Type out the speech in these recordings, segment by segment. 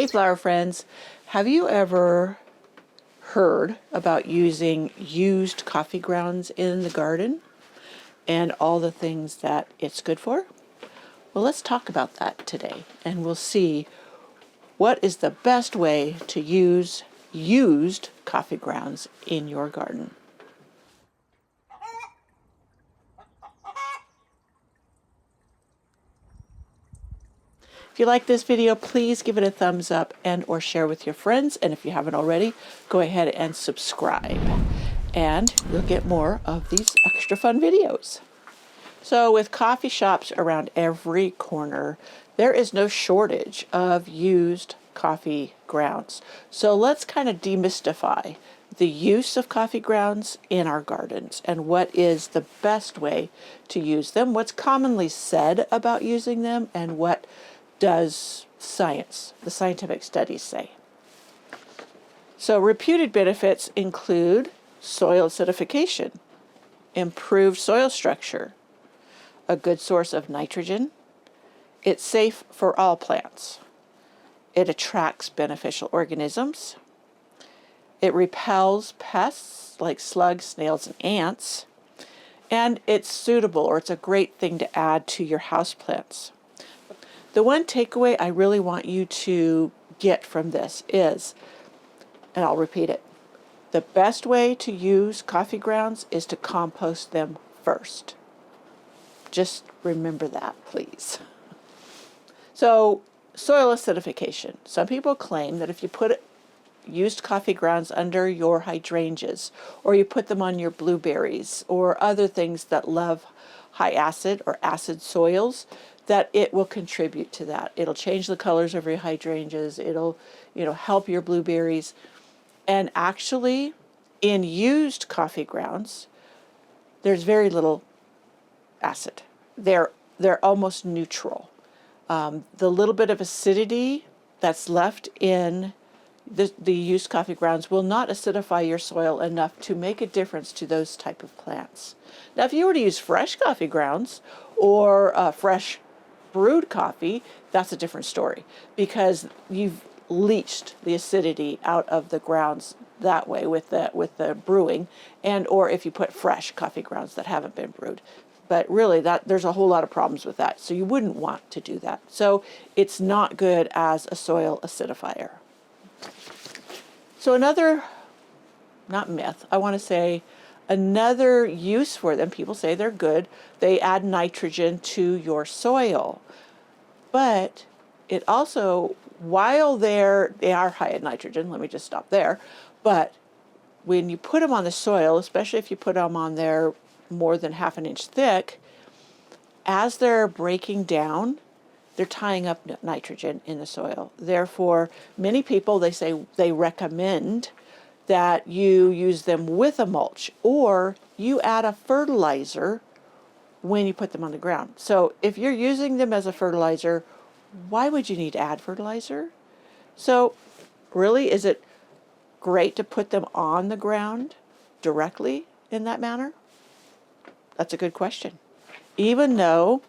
Hey flower friends, have you ever heard about using used coffee grounds in the garden and all the things that it's good for? Well, let's talk about that today, and we'll see what is the best way to use used coffee grounds in your garden. If you like this video, please give it a thumbs up and or share with your friends. And if you haven't already, go ahead and subscribe. And you'll get more of these extra fun videos. So with coffee shops around every corner, there is no shortage of used coffee grounds. So let's kind of demystify the use of coffee grounds in our gardens and what is the best way to use them, what's commonly said about using them, and what does science, the scientific studies say. So reputed benefits include soil acidification, improved soil structure, a good source of nitrogen, it's safe for all plants, it attracts beneficial organisms, it repels pests like slugs, snails, and ants, and it's suitable, or it's a great thing to add to your houseplants. The one takeaway I really want you to get from this is, and I'll repeat it, the best way to use coffee grounds is to compost them first. Just remember that, please. So, soil acidification. Some people claim that if you put used coffee grounds under your hydrangeas, or you put them on your blueberries, or other things that love high acid or acid soils, that it will contribute to that. It'll change the colors of your hydrangeas. It'll, help your blueberries. And actually, in used coffee grounds, there's very little acid. They're almost neutral. The little bit of acidity that's left in the used coffee grounds will not acidify your soil enough to make a difference to those type of plants. Now, if you were to use fresh coffee grounds or fresh brewed coffee, that's a different story, because you've leached the acidity out of the grounds that way with the brewing, and or if you put fresh coffee grounds that haven't been brewed. But really, there's a whole lot of problems with that, so you wouldn't want to do that. So it's not good as a soil acidifier. So another, not myth, I want to say another use for them, people say they're good, they add nitrogen to your soil. But it also, while they are high in nitrogen, let me just stop there, but when you put them on the soil, especially if you put them on there more than half an inch thick, as they're breaking down, they're tying up nitrogen in the soil. Therefore, many people, they say they recommend that you use them with a mulch, or you add a fertilizer when you put them on the ground. So if you're using them as a fertilizer, why would you need to add fertilizer? So really, is it great to put them on the ground directly in that manner? That's a good question. Even though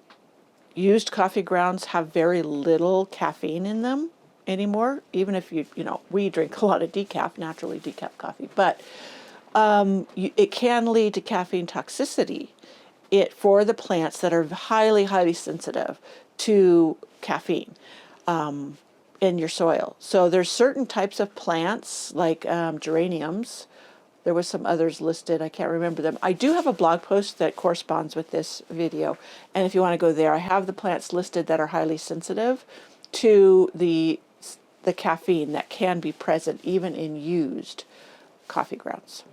used coffee grounds have very little caffeine in them anymore, even if we drink a lot of decaf, naturally decaf coffee, but it can lead to caffeine toxicity for the plants that are highly, highly sensitive to caffeine in your soil. So there's certain types of plants like geraniums. There was some others listed. I can't remember them. I do have a blog post that corresponds with this video. And if you want to go there, I have the plants listed that are highly sensitive to the caffeine that can be present even in used coffee grounds.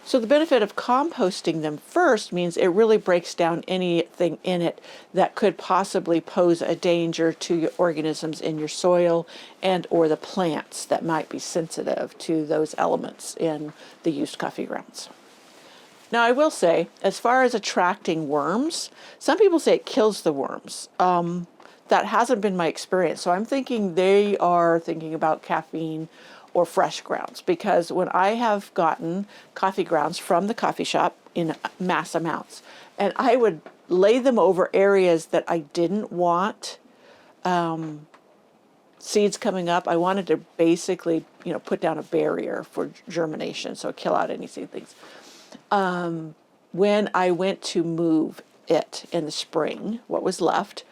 So the benefit of composting them first means it really breaks down anything in it that could possibly pose a danger to your organisms in your soil and or the plants that might be sensitive to those elements in the used coffee grounds. Now, I will say, as far as attracting worms, some people say it kills the worms. That hasn't been my experience. So I'm thinking they are thinking about caffeine or fresh grounds, because when I have gotten coffee grounds from the coffee shop in mass amounts, and I would lay them over areas that I didn't want seeds coming up, I wanted to basically, put down a barrier for germination, so kill out any seedlings. When I went to move it in the spring, what was left,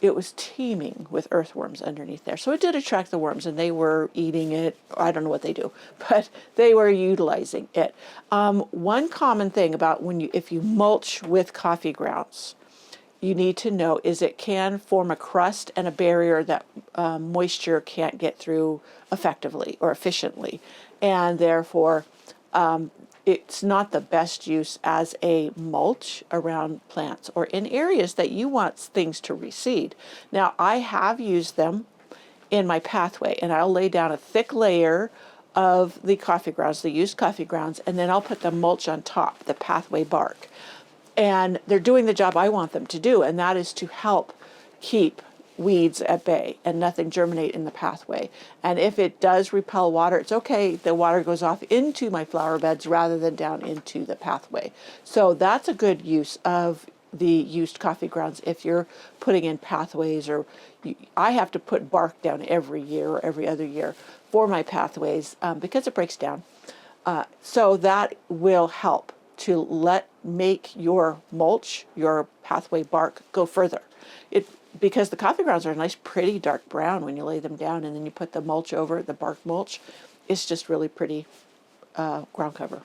it was teeming with earthworms underneath there. So it did attract the worms, and they were eating it. I don't know what they do, but they were utilizing it. One common thing about if you mulch with coffee grounds, you need to know is it can form a crust and a barrier that moisture can't get through effectively or efficiently. And therefore, it's not the best use as a mulch around plants or in areas that you want things to reseed. Now, I have used them in my pathway, and I'll lay down a thick layer of the coffee grounds, the used coffee grounds, and then I'll put the mulch on top, the pathway bark. And they're doing the job I want them to do, and that is to help keep weeds at bay and nothing germinate in the pathway. And if it does repel water, it's okay. The water goes off into my flower beds rather than down into the pathway. So that's a good use of the used coffee grounds if you're putting in pathways, or I have to put bark down every year or every other year for my pathways because it breaks down. So that will help to make your mulch, your pathway bark, go further. Because the coffee grounds are a nice, pretty dark brown when you lay them down, and then you put the mulch over it, the bark mulch. It's just really pretty ground cover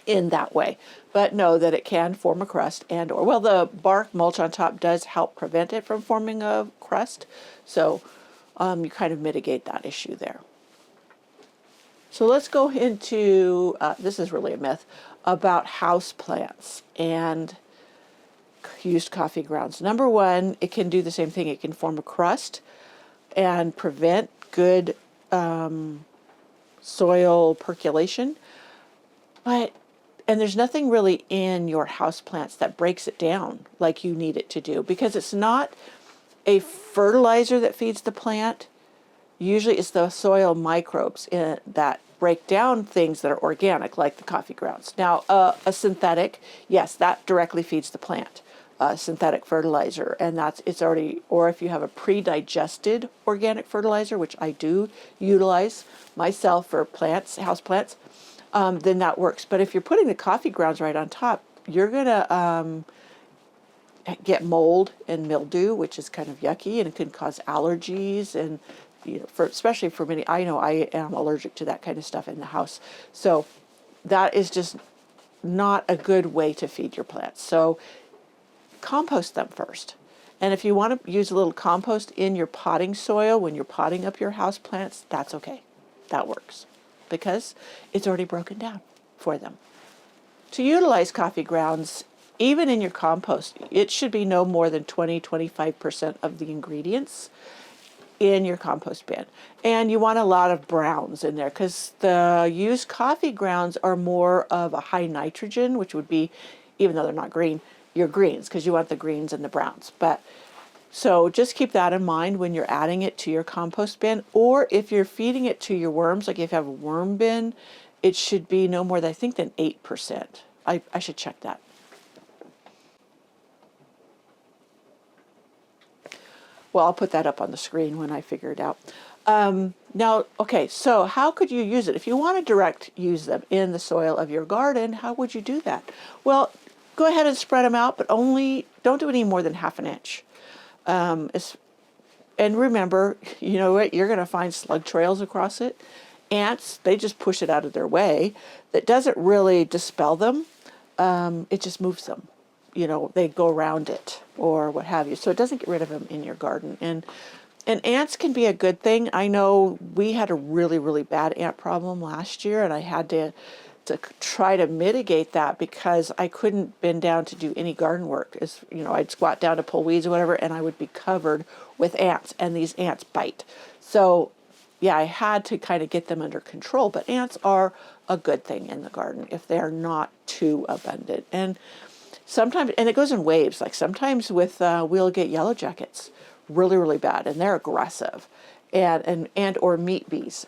in that way. But know that it can form a crust well, the bark mulch on top does help prevent it from forming a crust. So you kind of mitigate that issue there. So let's go into, this is really a myth, about house plants and used coffee grounds. Number one, it can do the same thing. It can form a crust and prevent good soil percolation. And there's nothing really in your house plants that breaks it down like you need it to do, because it's not a fertilizer that feeds the plant. Usually it's the soil microbes that break down things that are organic, like the coffee grounds. Now, a synthetic, yes, that directly feeds the plant. Synthetic fertilizer, and it's already, or if you have a pre-digested organic fertilizer, which I do utilize myself for plants, house plants, then that works. But if you're putting the coffee grounds right on top, you're gonna get mold and mildew, which is kind of yucky, and it can cause allergies, and especially for many, I know I am allergic to that kind of stuff in the house. So that is just not a good way to feed your plants. So compost them first. And if you want to use a little compost in your potting soil when you're potting up your house plants, that's okay. That works because it's already broken down for them. To utilize coffee grounds, even in your compost, it should be no more than 20-25% of the ingredients in your compost bin. And you want a lot of browns in there because the used coffee grounds are more of a high nitrogen, which would be, even though they're not green, your greens, because you want the greens and the browns. But so just keep that in mind when you're adding it to your compost bin, or if you're feeding it to your worms, like if you have a worm bin, it should be no more than, I think, than 8%. I should check that. Well, I'll put that up on the screen when I figure it out. Now, okay, so how could you use it? If you want to direct use them in the soil of your garden, how would you do that? Well, go ahead and spread them out, but don't do any more than half an inch. And remember, you know what, you're going to find slug trails across it. Ants, they just push it out of their way. That doesn't really dispel them. It just moves them. They go around it or what have you. So it doesn't get rid of them in your garden. And ants can be a good thing. I know we had a really, really bad ant problem last year, and I had to try to mitigate that because I couldn't bend down to do any garden work. I'd squat down to pull weeds or whatever, and I would be covered with ants, and these ants bite. So yeah, I had to kind of get them under control, but ants are a good thing in the garden if they're not too abundant. And sometimes, and it goes in waves, like sometimes we'll get yellow jackets really, really bad, and they're aggressive, and or meat bees.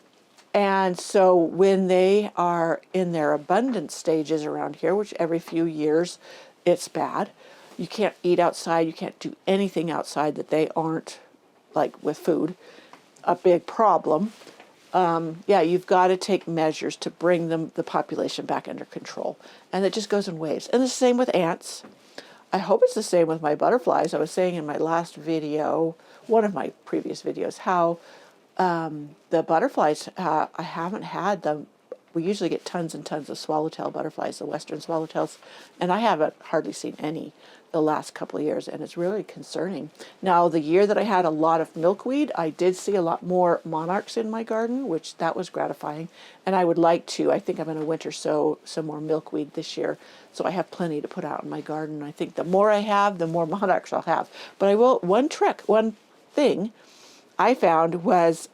And so when they are in their abundant stages around here, which every few years it's bad, you can't eat outside, you can't do anything outside that they aren't like with food, a big problem. Yeah, you've got to take measures to bring the population back under control. And it just goes in waves. And the same with ants. I hope it's the same with my butterflies. I was saying in my last video, one of my previous videos, how the butterflies, I haven't had them. We usually get tons and tons of swallowtail butterflies, the western swallowtails, and I haven't hardly seen any the last couple of years, and it's really concerning. Now, the year that I had a lot of milkweed, I did see a lot more monarchs in my garden, which that was gratifying, and I would like to. I think I'm going to winter sow some more milkweed this year, so I have plenty to put out in my garden. I think the more I have, the more monarchs I'll have. But I will, one thing I found was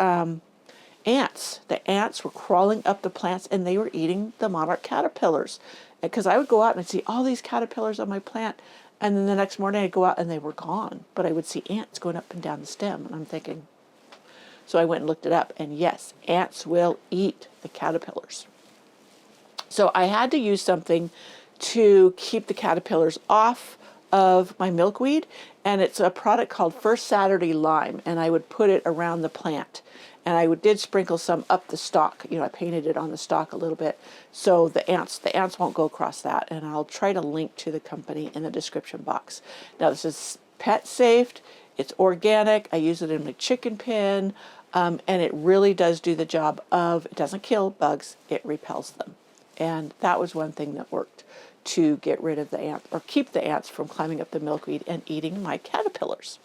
ants. The ants were crawling up the plants and they were eating the monarch caterpillars. Because I would go out and I'd see all these caterpillars on my plant, and then the next morning I'd go out and they were gone. But I would see ants going up and down the stem, and I'm thinking, so I went and looked it up, and yes, ants will eat the caterpillars. So I had to use something to keep the caterpillars off of my milkweed, and it's a product called First Saturday Lime, and I would put it around the plant, and I did sprinkle some up the stalk. You know, I painted it on the stalk a little bit, so the ants won't go across that, and I'll try to link to the company in the description box. Now, this is pet safe, it's organic, I use it in my chicken pen, and it really does do the job of, it doesn't kill bugs, it repels them. And that was one thing that worked to get rid of the ants, or keep the ants from climbing up the milkweed and eating my caterpillars.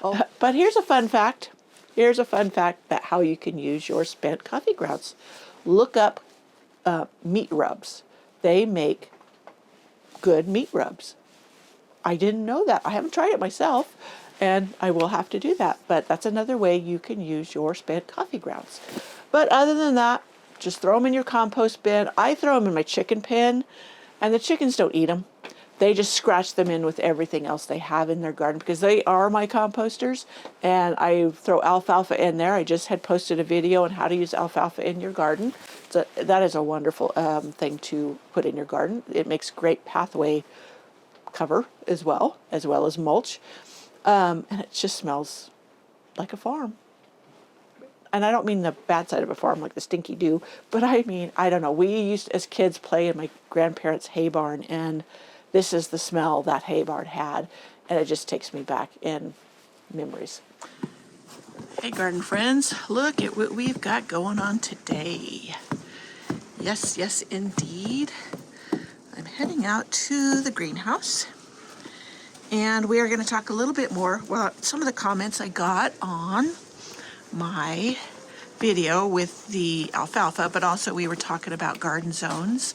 Oh. But here's a fun fact. Here's a fun fact about how you can use your spent coffee grounds. Look up meat rubs. They make good meat rubs. I didn't know that. I haven't tried it myself, and I will have to do that. But that's another way you can use your spent coffee grounds. But other than that, just throw them in your compost bin. I throw them in my chicken pen, and the chickens don't eat them. They just scratch them in with everything else they have in their garden, because they are my composters, and I throw alfalfa in there. I just had posted a video on how to use alfalfa in your garden. So that is a wonderful thing to put in your garden. It makes great pathway cover as well as mulch, and it just smells like a farm. And I don't mean the bad side of a farm, like the stinky dew, but I mean, I don't know. We used to, as kids, play in my grandparents' hay barn, and this is the smell that hay barn had, and it just takes me back in memories. Hey, garden friends, look at what we've got going on today. Yes, yes, indeed. I'm heading out to the greenhouse, and we are going to talk a little bit more about some of the comments I got on my video with the alfalfa, but also we were talking about garden zones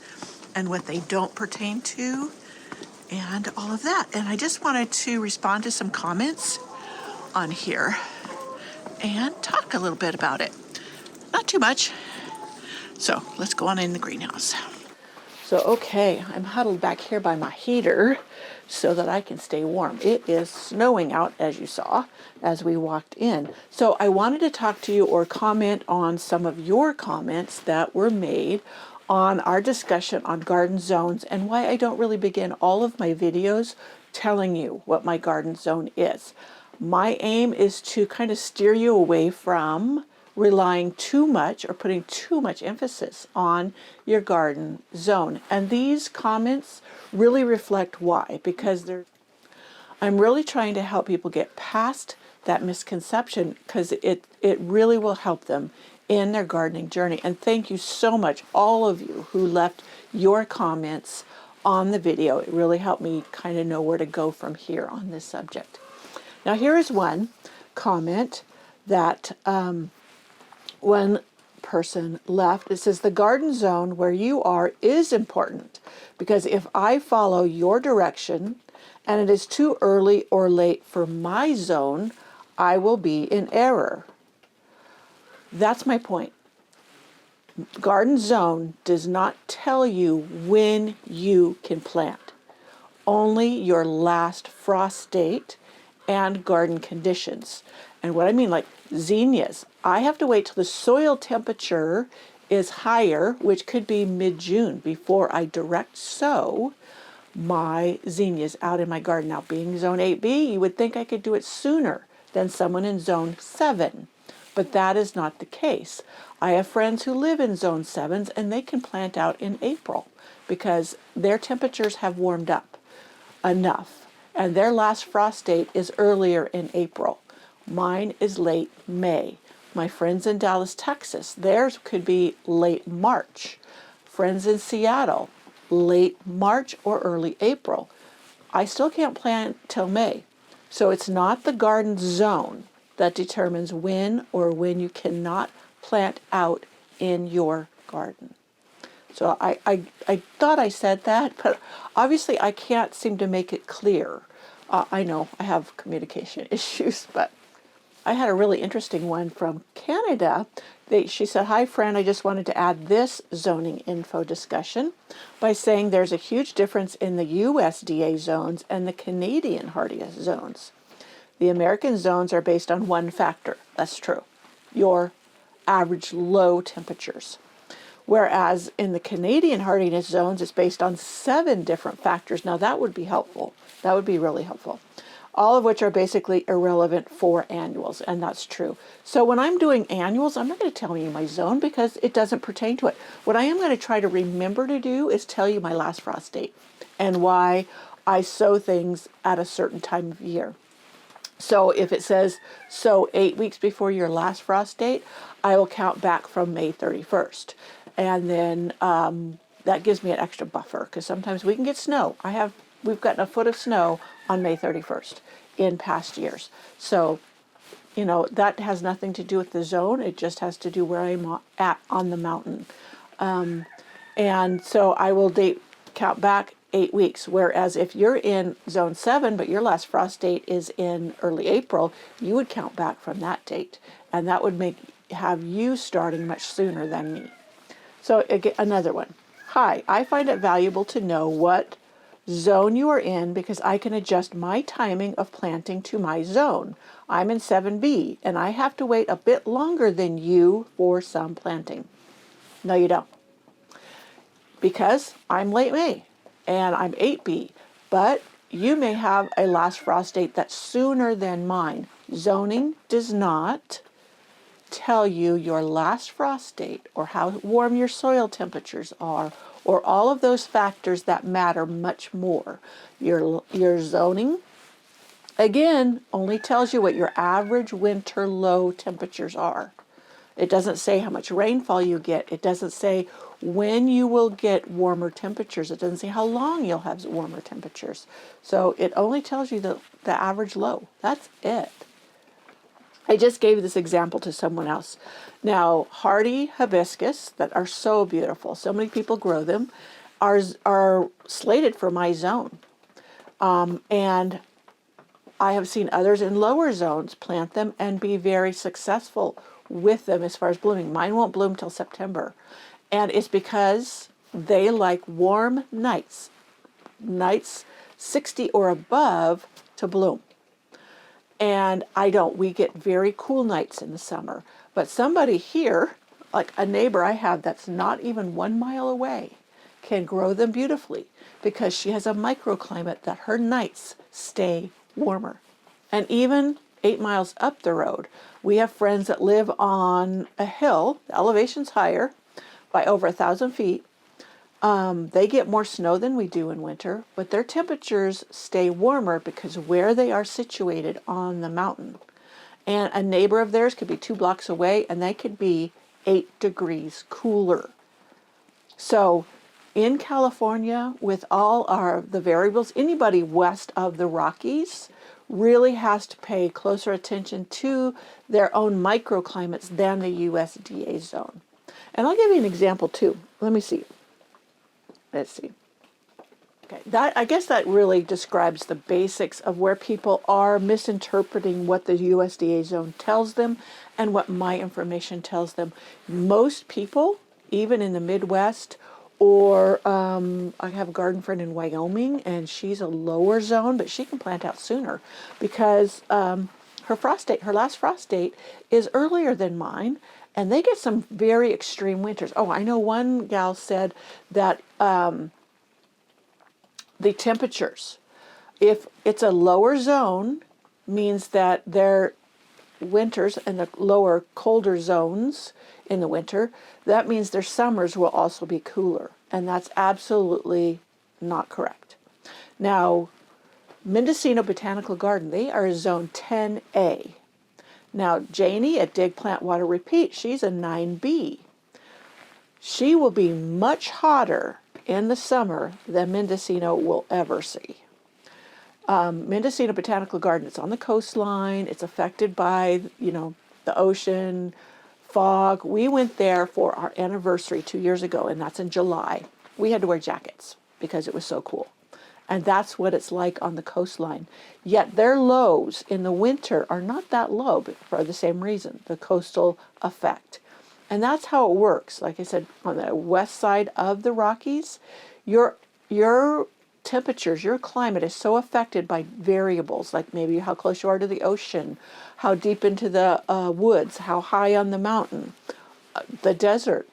and what they don't pertain to and all of that. And I just wanted to respond to some comments on here and talk a little bit about it. Not too much. So let's go on in the greenhouse. So, okay, I'm huddled back here by my heater so that I can stay warm. It is snowing out, as you saw, as we walked in. So I wanted to talk to you or comment on some of your comments that were made on our discussion on garden zones and why I don't really begin all of my videos telling you what my garden zone is. My aim is to kind of steer you away from relying too much or putting too much emphasis on your garden zone. And these comments really reflect why, because I'm really trying to help people get past that misconception, because it really will help them in their gardening journey. And thank you so much, all of you who left your comments on the video. It really helped me kind of know where to go from here on this subject. Now, here is one comment that one person left. It says, the garden zone where you are is important, because if I follow your direction and it is too early or late for my zone, I will be in error. That's my point. Garden zone does not tell you when you can plant. Only your last frost date and garden conditions. And what I mean, like zinnias, I have to wait till the soil temperature is higher, which could be mid-June, before I direct sow my zinnias out in my garden. Now, being zone 8B, you would think I could do it sooner than someone in zone 7. But that is not the case. I have friends who live in zone 7s and they can plant out in April because their temperatures have warmed up enough. And their last frost date is earlier in April. Mine is late May. My friends in Dallas, Texas, theirs could be late March. Friends in Seattle, late March or early April. I still can't plant till May. So it's not the garden zone that determines when or when you cannot plant out in your garden. So I thought I said that, but obviously I can't seem to make it clear. I know I have communication issues, but I had a really interesting one from Canada. She said, "Hi, friend, I just wanted to add this zoning info discussion by saying there's a huge difference in the USDA zones and the Canadian hardiest zones. The American zones are based on one factor. That's true. Your average low temperatures. Whereas in the Canadian hardiness zones, it's based on 7 different factors. Now that would be helpful. That would be really helpful. All of which are basically irrelevant for annuals, and that's true. So when I'm doing annuals, I'm not going to tell you my zone because it doesn't pertain to it. What I am going to try to remember to do is tell you my last frost date and why I sow things at a certain time of year. So if it says sow 8 weeks before your last frost date, I will count back from May 31st. And then that gives me an extra buffer because sometimes we can get snow. We've gotten a foot of snow on May 31st in past years. So, that has nothing to do with the zone. It just has to do where I'm at on the mountain. And so I will count back 8 weeks. Whereas if you're in zone 7, but your last frost date is in early April, you would count back from that date. And that would have you starting much sooner than me. So again, another one. Hi, I find it valuable to know what zone you are in because I can adjust my timing of planting to my zone. I'm in 7B and I have to wait a bit longer than you for some planting. No, you don't. Because I'm late May and I'm 8B, but you may have a last frost date that's sooner than mine. Zoning does not tell you your last frost date or how warm your soil temperatures are or all of those factors that matter much more. Your zoning, again, only tells you what your average winter low temperatures are. It doesn't say how much rainfall you get. It doesn't say when you will get warmer temperatures. It doesn't say how long you'll have warmer temperatures. So it only tells you the average low. That's it. I just gave this example to someone else. Now, hardy hibiscus that are so beautiful, so many people grow them, are slated for my zone. And I have seen others in lower zones plant them and be very successful with them as far as blooming. Mine won't bloom till September. And it's because they like warm nights 60 or above to bloom. And we get very cool nights in the summer. But somebody here, like a neighbor I have that's not even 1 mile away, can grow them beautifully because she has a microclimate that her nights stay warmer. And even 8 miles up the road, we have friends that live on a hill, the elevation's higher by over 1,000 feet. They get more snow than we do in winter, but their temperatures stay warmer because where they are situated on the mountain. And a neighbor of theirs could be 2 blocks away and they could be 8 degrees cooler. So in California, with all the variables, anybody west of the Rockies really has to pay closer attention to their own microclimates than the USDA zone. And I'll give you an example too. Let me see. Let's see. Okay, I guess that really describes the basics of where people are misinterpreting what the USDA zone tells them and what my information tells them. Most people, even in the Midwest, or I have a garden friend in Wyoming, and she's a lower zone, but she can plant out sooner because her last frost date is earlier than mine. And they get some very extreme winters. Oh, I know one gal said that the temperatures, if it's a lower zone, means that winters and the lower colder zones in the winter, that means their summers will also be cooler. And that's absolutely not correct. Now, Mendocino Botanical Garden, they are zone 10A. Now, Janie at Dig, Plant, Water, Repeat, she's a 9B. She will be much hotter in the summer than Mendocino will ever see. Mendocino Botanical Garden, it's on the coastline. It's affected by, the ocean, fog. We went there for our anniversary 2 years ago, and that's in July. We had to wear jackets because it was so cool. And that's what it's like on the coastline. Yet their lows in the winter are not that low, but for the same reason, the coastal effect. And that's how it works. Like I said, on the west side of the Rockies, your temperatures, your climate is so affected by variables, like maybe how close you are to the ocean, how deep into the woods, how high on the mountain, the desert.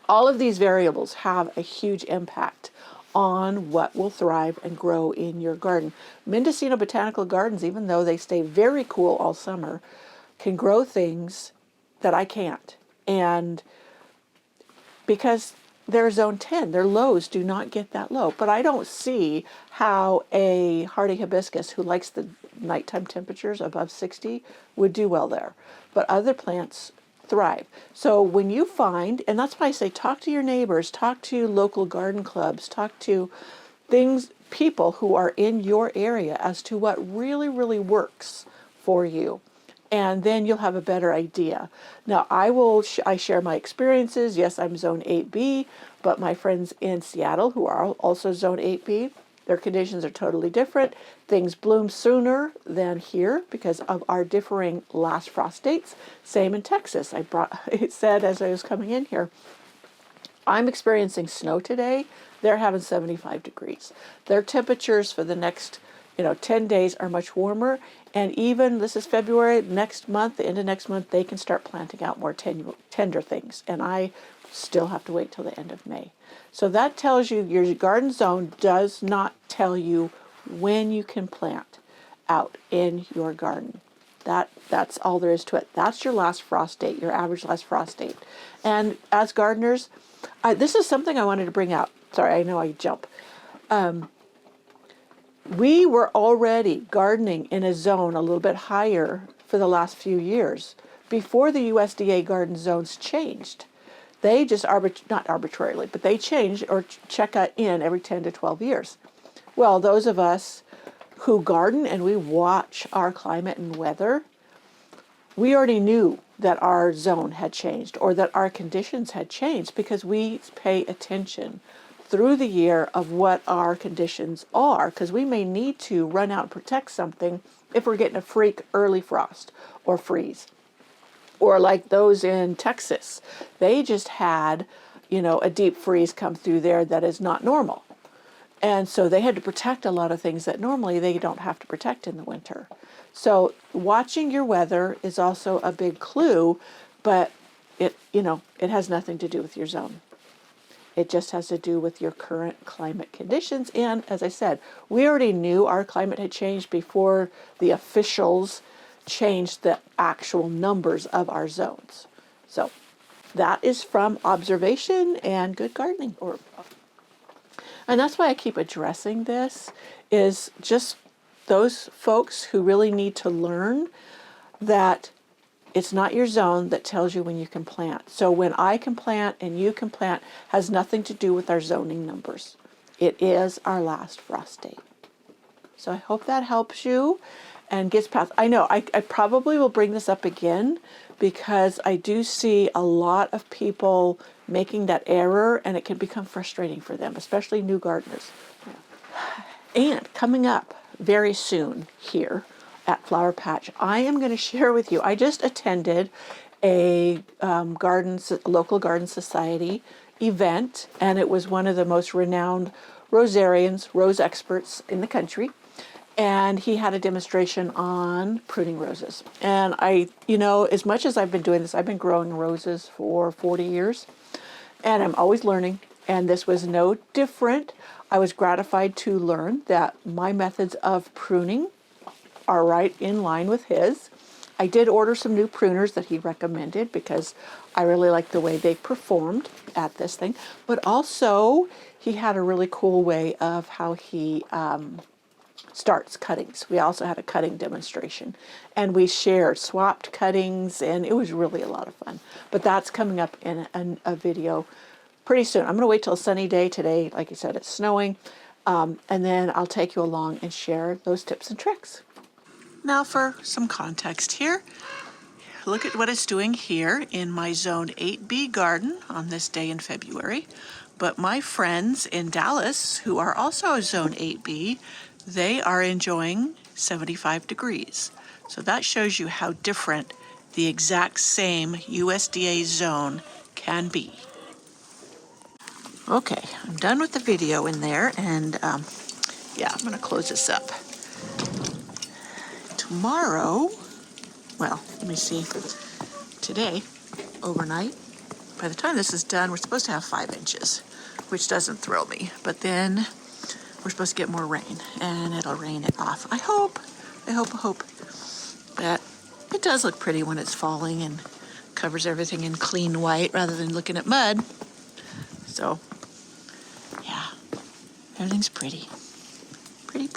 All of these variables have a huge impact on what will thrive and grow in your garden. Mendocino Botanical Gardens, even though they stay very cool all summer, can grow things that I can't. And because they're zone 10, their lows do not get that low. But I don't see how a hardy hibiscus who likes the nighttime temperatures above 60 would do well there. But other plants thrive. So when you find, and that's why I say talk to your neighbors, talk to local garden clubs, talk to people who are in your area as to what really, really works for you. And then you'll have a better idea. Now, I share my experiences. Yes, I'm zone 8B, but my friends in Seattle who are also zone 8B, their conditions are totally different. Things bloom sooner than here because of our differing last frost dates. Same in Texas. It said as I was coming in here, I'm experiencing snow today. They're having 75 degrees. Their temperatures for the next 10 days are much warmer. And even, this is February, next month, the end of next month, they can start planting out more tender things. And I still have to wait till the end of May. So that tells you your garden zone does not tell you when you can plant out in your garden. That's all there is to it. That's your last frost date, your average last frost date. And as gardeners, this is something I wanted to bring out. Sorry, I know I jump. We were already gardening in a zone a little bit higher for the last few years before the USDA garden zones changed. They just not arbitrarily, but they change or check in every 10 to 12 years. Well, those of us who garden and we watch our climate and weather, we already knew that our zone had changed or that our conditions had changed because we pay attention through the year of what our conditions are, because we may need to run out and protect something if we're getting a freak early frost or freeze. Or like those in Texas, they just had, a deep freeze come through there that is not normal. And so they had to protect a lot of things that normally they don't have to protect in the winter. So watching your weather is also a big clue, but it has nothing to do with your zone. It just has to do with your current climate conditions. And as I said, we already knew our climate had changed before the officials changed the actual numbers of our zones. So that is from observation and good gardening. And that's why I keep addressing this, is just those folks who really need to learn that it's not your zone that tells you when you can plant. So when I can plant and you can plant has nothing to do with our zoning numbers. It is our last frost date. So I hope that helps you and gets past. I know I probably will bring this up again because I do see a lot of people making that error and it can become frustrating for them, especially new gardeners. And coming up very soon here at Flower Patch, I am going to share with you, I just attended a local garden society event, and it was one of the most renowned rosarians, rose experts in the country, and he had a demonstration on pruning roses. And as much as I've been doing this, I've been growing roses for 40 years, and I'm always learning, and this was no different. I was gratified to learn that my methods of pruning are right in line with his, I did order some new pruners that he recommended because I really like the way they performed at this thing. But also, he had a really cool way of how he starts cuttings. We also had a cutting demonstration, and we swapped cuttings, and it was really a lot of fun. But that's coming up in a video pretty soon. I'm going to wait till a sunny day today. Like I said, it's snowing, and then I'll take you along and share those tips and tricks. Now for some context here. Look at what it's doing here in my Zone 8B garden on this day in February. But my friends in Dallas, who are also Zone 8B, they are enjoying 75 degrees. So that shows you how different the exact same USDA zone can be. Okay, I'm done with the video in there, and yeah, I'm going to close this up. Tomorrow, well, let me see, today, overnight, by the time this is done, we're supposed to have 5 inches, which doesn't thrill me. But then we're supposed to get more rain, and it'll rain it off. I hope. But it does look pretty when it's falling and covers everything in clean white rather than looking at mud. So, yeah, everything's pretty. Pretty.